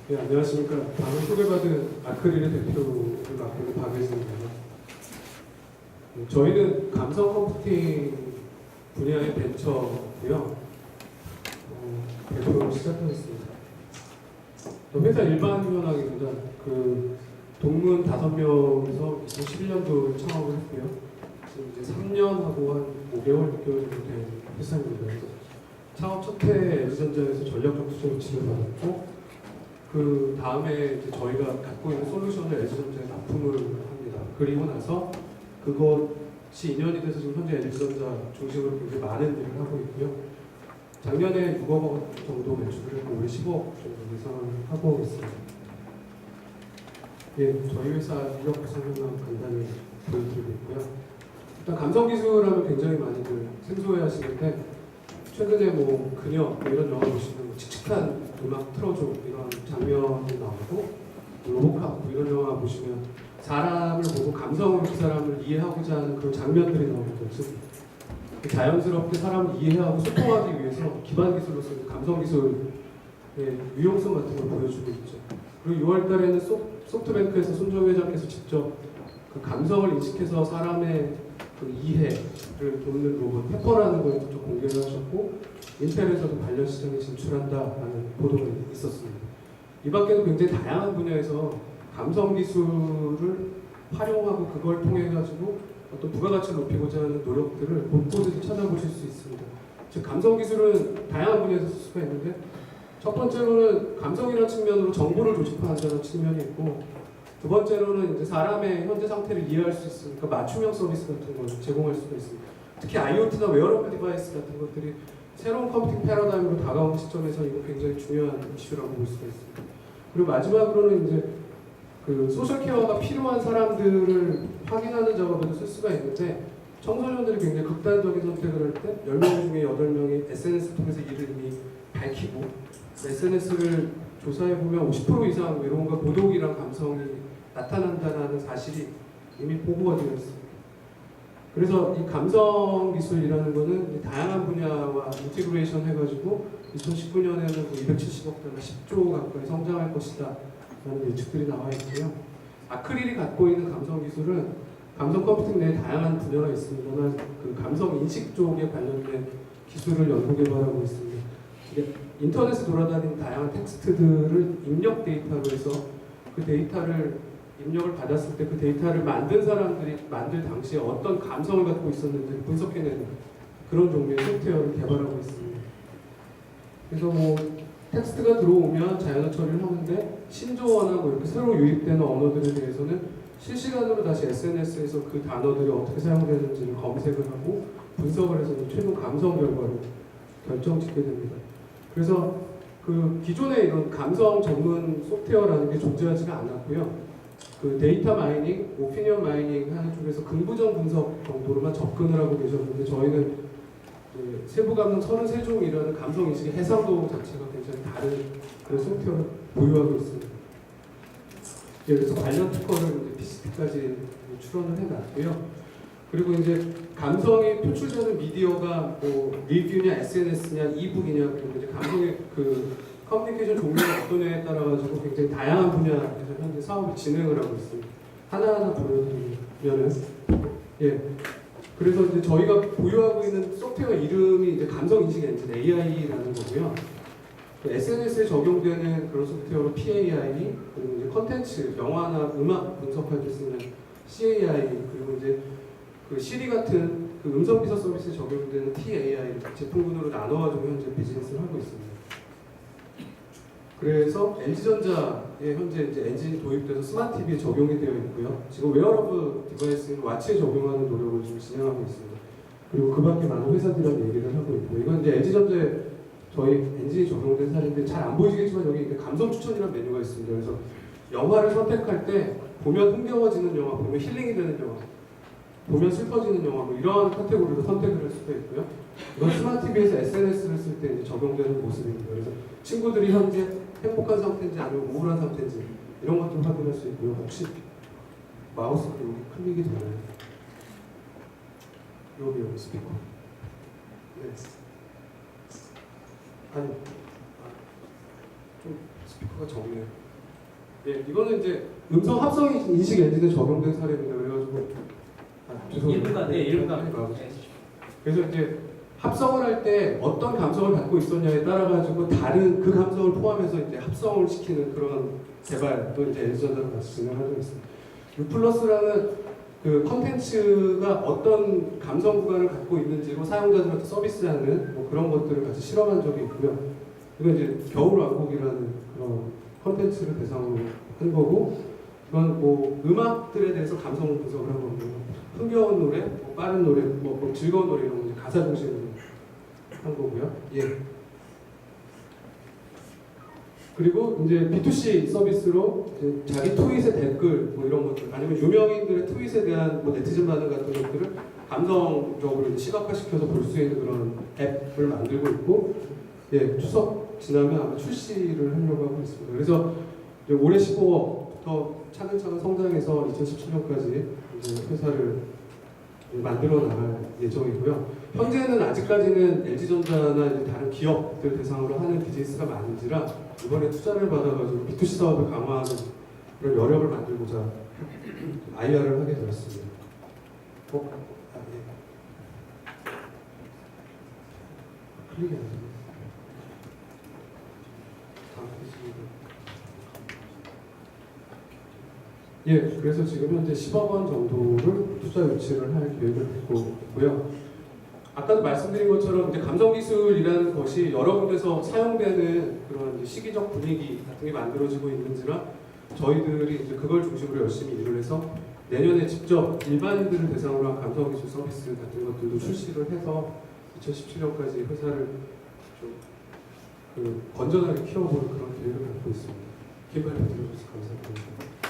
네, 안녕하십니까. 방금 소개받은 아크릴의 대표를 맡고 있는 박예진입니다. 저희는 감성 컴퓨팅 분야의 벤처고요. 대표로 시작하겠습니다. 회사 일반 현황입니다. 동문 5명에서 2011년도 창업을 했고요. 지금 이제 3년하고 한 5개월, 6개월 정도 된 회사입니다. 그래서 창업 첫해 LG전자에서 전략적 투자 조치를 받았고, 그 다음에 이제 저희가 갖고 있는 솔루션을 LG전자에 납품을 합니다. 그리고 나서 그것이 2년이 돼서 지금 현재 LG전자 중심으로 굉장히 많은 일을 하고 있고요. 작년에 6억 원 정도 매출을 했고 올해 10억 정도 예상을 하고 있습니다. 예, 저희 회사 이력 설명을 간단히 보여드리고 있고요. 일단 감성기술하면 굉장히 많이들 생소해 하시는데, 최근에 그녀 이런 영화 보시면 칙칙한 음악 틀어줘 이런 장면이 나오고, 로보캅 이런 영화 보시면 사람을 보고 감성으로 그 사람을 이해하고자 하는 그런 장면들이 나오거든요. 자연스럽게 사람을 이해하고 소통하기 위해서 기반 기술로서 감성 기술의 유용성 같은 걸 보여주고 있죠. 그리고 6월 달에는 소프트뱅크에서 손정희 회장께서 직접 그 감성을 인식해서 사람의 그 이해를 돕는 로봇 페퍼라는 걸 직접 공개를 하셨고, 인텔에서도 관련 시장에 진출한다라는 보도가 있었습니다. 이 밖에도 굉장히 다양한 분야에서 감성 기술을 활용하고 그걸 통해 가지고 어떤 부가가치를 높이고자 하는 노력들을 곳곳에서 찾아보실 수 있습니다. 즉 감성 기술은 다양한 분야에서 쓸 수가 있는데, 첫 번째로는 감성이라는 측면으로 정보를 조직화한다는 측면이 있고, 두 번째로는 이제 사람의 현재 상태를 이해할 수 있으니까 맞춤형 서비스 같은 걸 제공할 수가 있습니다. 특히 IoT나 웨어러블 디바이스 같은 것들이 새로운 컴퓨팅 패러다임으로 다가오는 시점에서 이거 굉장히 중요한 이슈라고 볼 수가 있습니다. 그리고 마지막으로는 이제 그 소셜케어가 필요한 사람들을 확인하는 작업에도 쓸 수가 있는데, 청소년들이 굉장히 극단적인 선택을 할 때 10명 중에 8명이 SNS 통해서 이를 이미 밝히고, SNS를 조사해보면 50% 이상 외로움과 고독이란 감성이 나타난다는 사실이 이미 보고가 되어 있습니다. 그래서 이 감성 기술이라는 것은 다양한 분야와 인티그레이션 해가지고 2019년에는 270억 달러, 10조 가까이 성장할 것이다 라는 예측들이 나와 있고요. 아크릴이 갖고 있는 감성 기술은 감성 컴퓨팅 내에 다양한 분야가 있습니다만, 그 감성 인식 쪽에 관련된 기술을 연구 개발하고 있습니다. 인터넷에 돌아다니는 다양한 텍스트들을 입력 데이터로 해서 그 데이터를 입력을 받았을 때 그 데이터를 만든 사람들이 만들 당시에 어떤 감성을 갖고 있었는지 분석해내는 그런 종류의 소프트웨어를 개발하고 있습니다. 그래서 텍스트가 들어오면 자연어 처리를 하는데, 신조어나 이렇게 새로 유입되는 언어들에 대해서는 실시간으로 다시 SNS에서 그 단어들이 어떻게 사용되는지를 검색을 하고 분석을 해서 최종 감성 결과를 결정짓게 됩니다. 그래서 그 기존에 이런 감성 전문 소프트웨어라는 게 존재하지가 않았고요. 그 데이터 마이닝, 오피니언 마이닝 하는 쪽에서 긍부정 분석 정도로만 접근을 하고 계셨는데, 저희는 세부 감성 33종이라는 감성 인식의 해상도 자체가 굉장히 다른 그런 소프트웨어를 보유하고 있습니다. 그래서 관련 특허를 PCP까지 출원을 해놨고요. 그리고 이제 감성이 표출되는 미디어가 리뷰냐, SNS냐, 이북이냐, 그리고 이제 감성의 그 커뮤니케이션 종류가 어떠냐에 따라 가지고 굉장히 다양한 분야에서 현재 사업을 진행을 하고 있습니다. 하나하나 보여드리면은, 그래서 이제 저희가 보유하고 있는 소프트웨어 이름이 이제 감성 인식 엔진 AI라는 거고요. SNS에 적용되는 그런 소프트웨어로 PAI, 그리고 이제 컨텐츠, 영화나 음악 분석할 때 쓰는 CAI, 그리고 이제 그 시리 같은 그 음성 비서 서비스에 적용되는 TAI 제품군으로 나눠가지고 현재 비즈니스를 하고 있습니다. 그래서 LG전자에 현재 이제 엔진이 도입돼서 스마트 TV에 적용이 되어 있고요. 지금 웨어러블 디바이스인 와치에 적용하는 노력을 지금 진행하고 있습니다. 그리고 그 밖에 많은 회사들이랑 얘기를 하고 있고, 이건 이제 LG전자에 저희 엔진이 적용된 사례인데 잘 안 보이시겠지만 여기 감성 추천이라는 메뉴가 있습니다. 그래서 영화를 선택할 때 보면 흥겨워지는 영화, 보면 힐링이 되는 영화, 보면 슬퍼지는 영화, 이런 카테고리로 선택을 할 수도 있고요. 이건 스마트 TV에서 SNS를 쓸 때 적용되는 모습입니다. 그래서 친구들이 현재 행복한 상태인지 아니면 우울한 상태인지 이런 것들 확인할 수 있고요. 혹시 마우스가 여기 클릭이 되나요? 여기 스피커. 네. 아니, 좀 스피커가 적네요. 예, 이거는 이제 음성 합성 인식 엔진에 적용된 사례입니다. 그래가지고 죄송합니다. 일부가 네, 일부가. 그래서 이제 합성을 할 때 어떤 감성을 갖고 있었냐에 따라 가지고 다른 그 감성을 포함해서 이제 합성을 시키는 그런 개발도 이제 LG전자랑 같이 진행하고 있습니다. U+라는 그 컨텐츠가 어떤 감성 구간을 갖고 있는지로 사용자들한테 서비스하는 뭐 그런 것들을 같이 실험한 적이 있고요. 이건 이제 겨울왕국이라는 그런 컨텐츠를 대상으로 한 거고, 이건 뭐 음악들에 대해서 감성 분석을 한 거고요. 흥겨운 노래, 뭐 빠른 노래, 뭐 즐거운 노래 이런 거 이제 가사 중심으로 한 거고요. 예. 그리고 이제 B2C 서비스로 이제 자기 트윗의 댓글 뭐 이런 것들, 아니면 유명인들의 트윗에 대한 뭐 네티즌 반응 같은 것들을 감성적으로 이제 시각화시켜서 볼 수 있는 그런 앱을 만들고 있고, 예, 추석 지나면 아마 출시를 하려고 하고 있습니다. 그래서 이제 올해 15억부터 차근차근 성장해서 2017년까지 이제 회사를 만들어 나갈 예정이고요. 현재는 아직까지는 LG전자나 이제 다른 기업들 대상으로 하는 비즈니스가 많은지라 이번에 투자를 받아가지고 B2C 사업을 강화하는 그런 여력을 만들고자 IR을 하게 되었습니다. 클릭이 안 되네. 예, 그래서 지금 현재 10억 원 정도를 투자 유치를 할 계획을 갖고 있고요. 아까도 말씀드린 것처럼 이제 감성 기술이라는 것이 여러 군데서 사용되는 그런 이제 시기적 분위기 같은 게 만들어지고 있는지라 저희들이 이제 그걸 중심으로 열심히 일을 해서 내년에 직접 일반인들을 대상으로 한 감성 기술 서비스 같은 것들도 출시를 해서 2017년까지 회사를 좀 건전하게 키워보는 그런 계획을 갖고 있습니다. 긴 말 들어주셔서 감사합니다.